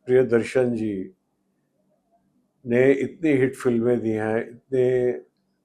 प्रियदर्शन जी ने इतनी हिट फिल्में दी हैं, इतने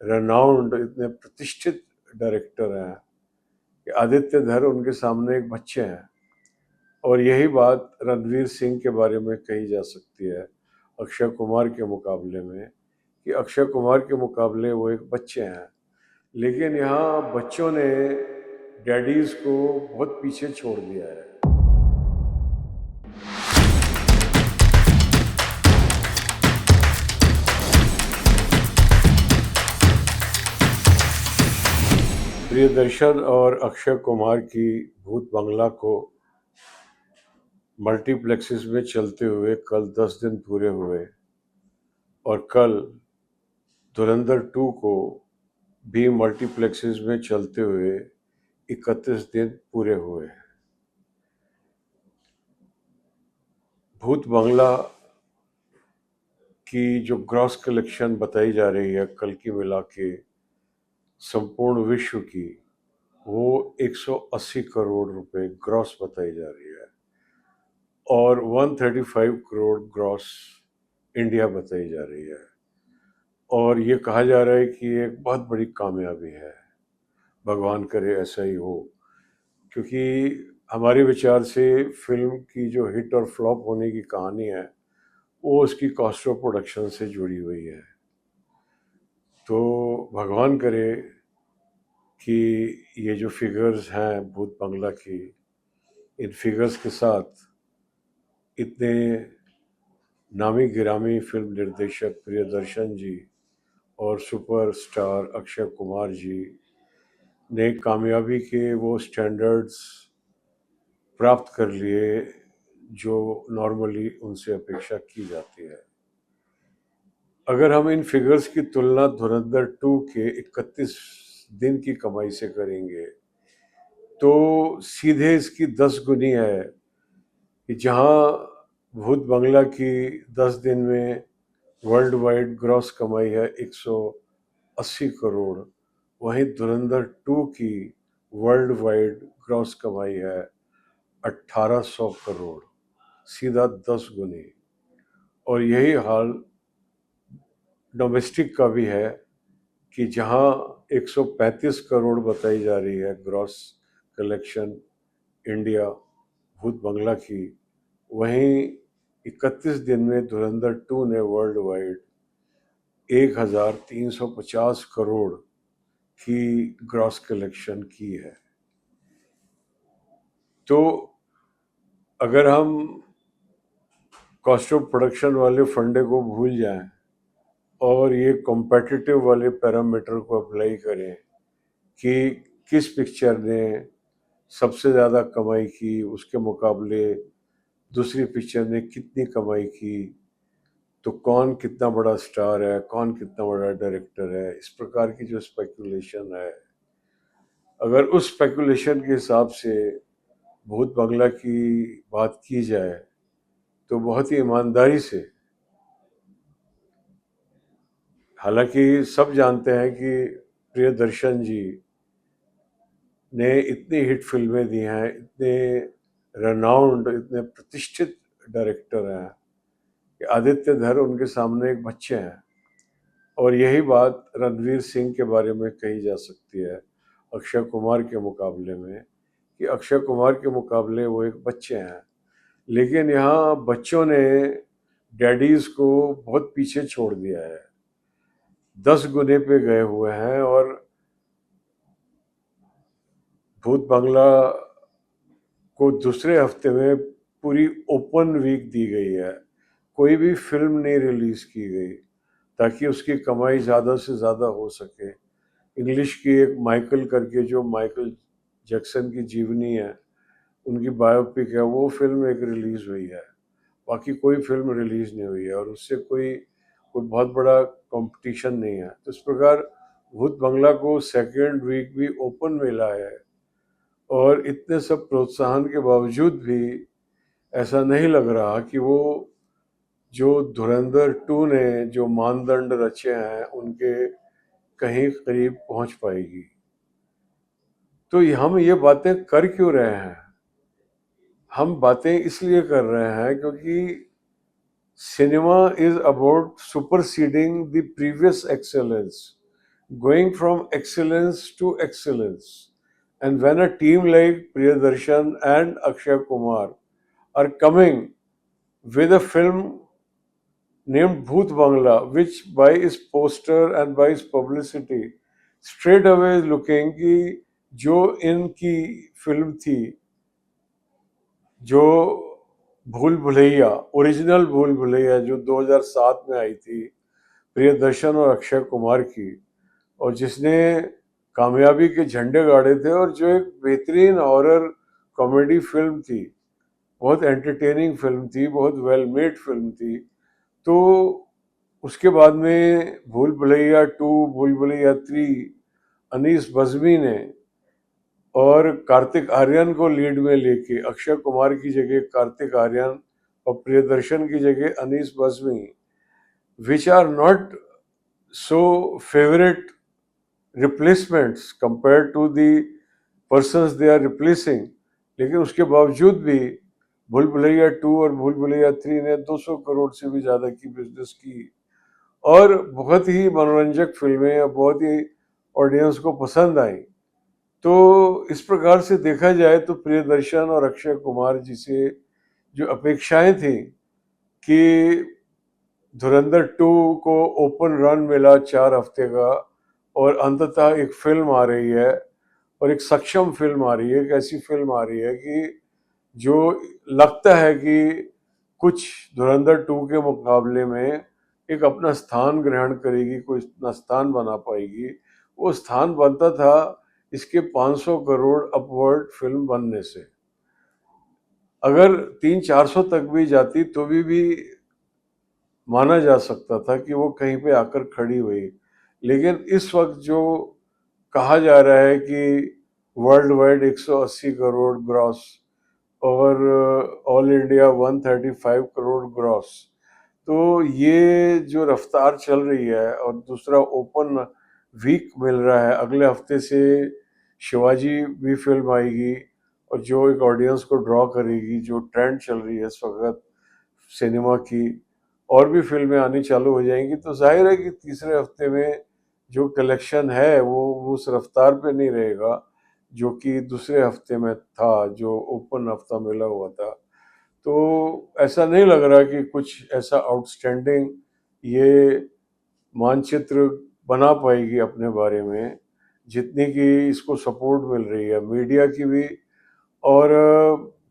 रेनाउंड, इतने प्रतिष्ठित डायरेक्टर हैं कि आदित्य धर उनके सामने एक बच्चे हैं। और यही बात रणवीर सिंह के बारे में कही जा सकती है अक्षय कुमार के मुकाबले में, कि अक्षय कुमार के मुकाबले वो एक बच्चे हैं। लेकिन यहाँ बच्चों ने डैडीज को बहुत पीछे छोड़ दिया है। प्रियदर्शन और अक्षय कुमार की भूत बंगला को मल्टीप्लेक्सेस में चलते हुए कल 10 दिन पूरे हुए और कल धुरंधर 2 को भी मल्टीप्लेक्सेस में चलते हुए 31 दिन पूरे हुए। भूत बंगला की जो ग्रॉस कलेक्शन बताई जा रही है कल की मिला के संपूर्ण विश्व की, वो 180 करोड़ रुपए ग्रॉस बताई जा रही है और 135 करोड़ ग्रॉस इंडिया बताई जा रही है। और ये कहा जा रहा है कि ये एक बहुत बड़ी कामयाबी है। भगवान करे ऐसा ही हो, क्योंकि हमारे विचार से फिल्म की जो हिट और फ्लॉप होने की कहानी है वो उसकी कॉस्ट ऑफ प्रोडक्शन से जुड़ी हुई है। तो भगवान करे कि ये जो फिगर्स हैं भूत बंगला की, इन फिगर्स के साथ इतने नामी गिरामी फिल्म निर्देशक प्रियदर्शन जी और सुपरस्टार अक्षय कुमार जी ने कामयाबी के वो स्टैंडर्ड्स प्राप्त कर लिए जो नॉर्मली उनसे अपेक्षा की जाती है। अगर हम इन फिगर्स की तुलना धुरंधर 2 के 31 दिन की कमाई से करेंगे तो सीधे इसकी 10 गुनी है कि जहां भूत बंगला की 10 दिन में वर्ल्ड वाइड ग्रॉस कमाई है 180 करोड़, वहीं धुरंधर 2 की वर्ल्ड वाइड ग्रॉस कमाई है 1800 करोड़, सीधा 10 गुनी। और यही हाल डोमेस्टिक का भी है कि जहां 135 करोड़ बताई जा रही है ग्रॉस कलेक्शन इंडिया भूत बंगला की, वहीं 31 दिन में धुरंधर 2 ने वर्ल्ड वाइड 1350 करोड़ की ग्रॉस कलेक्शन की है। तो अगर हम कॉस्ट ऑफ प्रोडक्शन वाले फंडे को भूल जाएं और ये कॉम्पिटिटिव वाले पैरामीटर को अप्लाई करें कि किस पिक्चर ने सबसे ज़्यादा कमाई की, उसके मुकाबले दूसरी पिक्चर ने कितनी कमाई की, तो कौन कितना बड़ा स्टार है, कौन कितना बड़ा डायरेक्टर है, इस प्रकार की जो स्पेकुलेशन है, अगर उस स्पेकुलेशन के हिसाब से भूत बंगला की बात की जाए तो बहुत ही ईमानदारी से, हालांकि सब जानते हैं कि प्रियदर्शन जी ने इतनी हिट फिल्में दी हैं, इतने रेनाउंड, इतने प्रतिष्ठित डायरेक्टर हैं कि आदित्य धर उनके सामने एक बच्चे हैं। और यही बात रणवीर सिंह के बारे में कही जा सकती है अक्षय कुमार के मुकाबले में, कि अक्षय कुमार के मुकाबले वो एक बच्चे हैं। लेकिन यहाँ बच्चों ने डैडीज को बहुत पीछे छोड़ दिया है, 10 गुने पे गए हुए हैं। और भूत बंगला को दूसरे हफ्ते में पूरी ओपन वीक दी गई है, कोई भी फिल्म नहीं रिलीज की गई ताकि उसकी कमाई ज़्यादा से ज़्यादा हो सके। इंग्लिश की एक माइकल करके, जो माइकल जैक्सन की जीवनी है, उनकी बायोपिक है, वो फिल्म एक रिलीज़ हुई है, बाकी कोई फिल्म रिलीज़ नहीं हुई है और उससे कोई कोई बहुत बड़ा कंपटीशन नहीं है। तो इस प्रकार भूत बंगला को सेकेंड वीक भी ओपन मिला है और इतने सब प्रोत्साहन के बावजूद भी ऐसा नहीं लग रहा कि वो जो धुरंधर 2 ने जो मानदंड रचे हैं उनके कहीं करीब पहुंच पाएगी। तो हम ये बातें कर क्यों रहे हैं? हम बातें इसलिए कर रहे हैं क्योंकि Cinema is about superseding the previous excellence, going from excellence to excellence. And when a team like Priyadarshan and Akshay Kumar are coming with a film named Bhoot Bangla, which by its poster and by its publicity, straight away is looking कि जो इनकी film थी, जो भूल Bhulaiyaa, original भूल भुलैया जो 2007 में आई थी प्रियदर्शन और अक्षय कुमार की, और जिसने कामयाबी के झंडे गाड़े थे, और जो एक बेहतरीन हॉरर कॉमेडी फिल्म थी, बहुत एंटरटेनिंग फिल्म थी, बहुत वेल मेड फिल्म थी। तो उसके बाद में भूल भुलैया 2, भूल भुलैया 3 अनीस बज़्मी ने और कार्तिक आर्यन को लीड में लेके, अक्षय कुमार की जगह कार्तिक आर्यन और प्रियदर्शन की जगह Anees Bazmee, which are not so favourite replacements compare to the persons they are replacing, लेकिन उसके बावजूद भी भूल भुलैया 2 और भूल भुलैया 3 ने 200 करोड़ से भी ज़्यादा की बिजनेस की, और बहुत ही मनोरंजक फिल्में और बहुत ही ऑडियंस को पसंद आई। तो इस प्रकार से देखा जाए तो प्रियदर्शन और अक्षय कुमार जी से जो अपेक्षाएं थी कि धुरंधर 2 को ओपन रन मिला 4 हफ्ते का, और अंततः एक फिल्म आ रही है, और एक सक्षम फिल्म आ रही है, एक ऐसी फिल्म आ रही है कि जो लगता है कि कुछ धुरंधर 2 के मुकाबले में एक अपना स्थान ग्रहण करेगी, कोई अपना स्थान बना पाएगी। वो स्थान बनता था इसके 500 करोड़ अपवर्ड फिल्म बनने से। अगर 300-400 तक भी जाती तो भी माना जा सकता था कि वो कहीं पे आकर खड़ी हुई। लेकिन इस वक्त जो कहा जा रहा है कि वर्ल्ड वाइड 180 करोड़ ग्रॉस और ऑल इंडिया 135 करोड़ ग्रॉस, तो ये जो रफ्तार चल रही है, और दूसरा ओपन वीक मिल रहा है, अगले हफ्ते से शिवाजी भी फिल्म आएगी, और जो एक ऑडियंस को ड्रॉ करेगी, जो ट्रेंड चल रही है इस वक्त सिनेमा की, और भी फिल्में आनी चालू हो जाएंगी, तो जाहिर है कि तीसरे हफ्ते में जो कलेक्शन है वो उस रफ्तार पे नहीं रहेगा जो कि दूसरे हफ्ते में था, जो ओपन हफ्ता मिला हुआ था। तो ऐसा नहीं लग रहा कि कुछ ऐसा आउटस्टैंडिंग ये मानचित्र बना पाएगी अपने बारे में, जितनी कि इसको सपोर्ट मिल रही है मीडिया की भी, और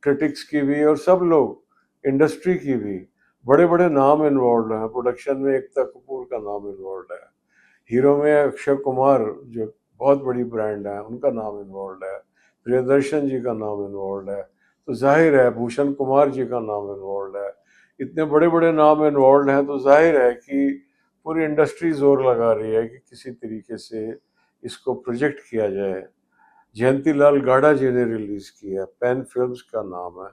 क्रिटिक्स की भी, और सब लोग इंडस्ट्री की भी। बड़े बड़े नाम इन्वॉल्व हैं प्रोडक्शन में, एकता कपूर का नाम इन्वॉल्व है, हीरो में अक्षय कुमार जो बहुत बड़ी ब्रांड है उनका नाम इन्वॉल्व है, प्रियदर्शन जी का नाम इन्वॉल्व है, तो जाहिर है भूषण कुमार जी का नाम इन्वॉल्व है। इतने बड़े बड़े नाम इन्वॉल्व हैं तो जाहिर है कि पूरी इंडस्ट्री जोर लगा रही है कि किसी तरीके से इसको प्रोजेक्ट किया जाए। जयंतीलाल गाढ़ा जी ने रिलीज किया, पैन फिल्म्स का नाम है।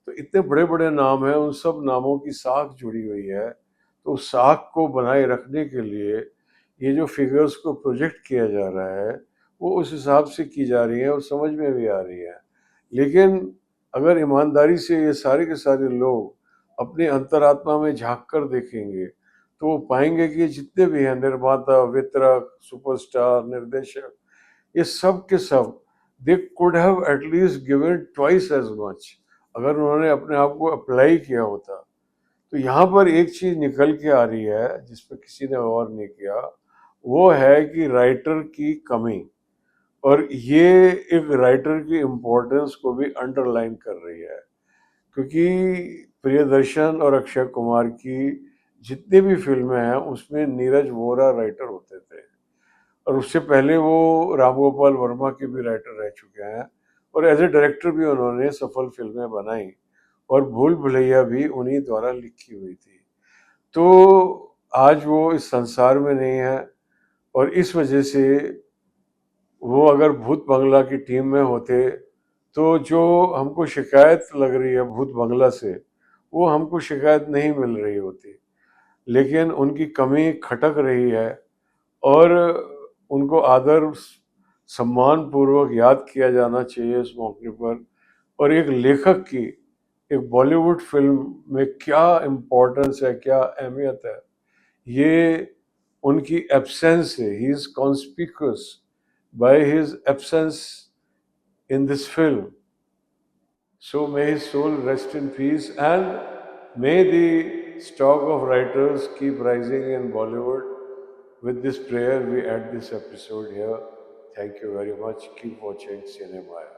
तो इतने बड़े बड़े नाम हैं, उन सब नामों की साख जुड़ी हुई है, तो उस साख को बनाए रखने के लिए ये जो फिगर्स को प्रोजेक्ट किया जा रहा है वो उस हिसाब से की जा रही है और समझ में भी आ रही है। लेकिन अगर ईमानदारी से ये सारे के सारे लोग अपनी अंतरात्मा में झांक कर देखेंगे तो वो पाएंगे कि जितने भी हैं निर्माता, वितरक, सुपरस्टार, निर्देशक, ये सब के सब they could have at least given twice as much अगर उन्होंने अपने आप को अप्लाई किया होता। तो यहाँ पर एक चीज निकल के आ रही है जिस पर किसी ने गौर नहीं किया, वो है कि राइटर की कमी, और ये एक राइटर की इम्पोर्टेंस को भी अंडरलाइन कर रही है, क्योंकि प्रियदर्शन और अक्षय कुमार की जितनी भी फिल्में हैं उसमें नीरज वोरा राइटर होते थे, और उससे पहले वो राम गोपाल वर्मा के भी राइटर रह चुके हैं, और एज ए डायरेक्टर भी उन्होंने सफल फिल्में बनाई, और भूल भुलैया भी उन्हीं द्वारा लिखी हुई थी। तो आज वो इस संसार में नहीं है, और इस वजह से वो अगर भूत बंगला की टीम में होते तो जो हमको शिकायत लग रही है भूत बंगला से वो हमको शिकायत नहीं मिल रही होती। लेकिन उनकी कमी खटक रही है, और उनको आदर सम्मान पूर्वक याद किया जाना चाहिए इस मौके पर। और एक लेखक की एक बॉलीवुड फिल्म में क्या इम्पोर्टेंस है, क्या अहमियत है, ये उनकी एब्सेंस है. He is conspicuous by his absence in this film. So may his soul rest in peace, and may the stock of writers keep rising in Bollywood. With this prayer, we end this episode here. Thank you very much. Keep watching Cinemaya.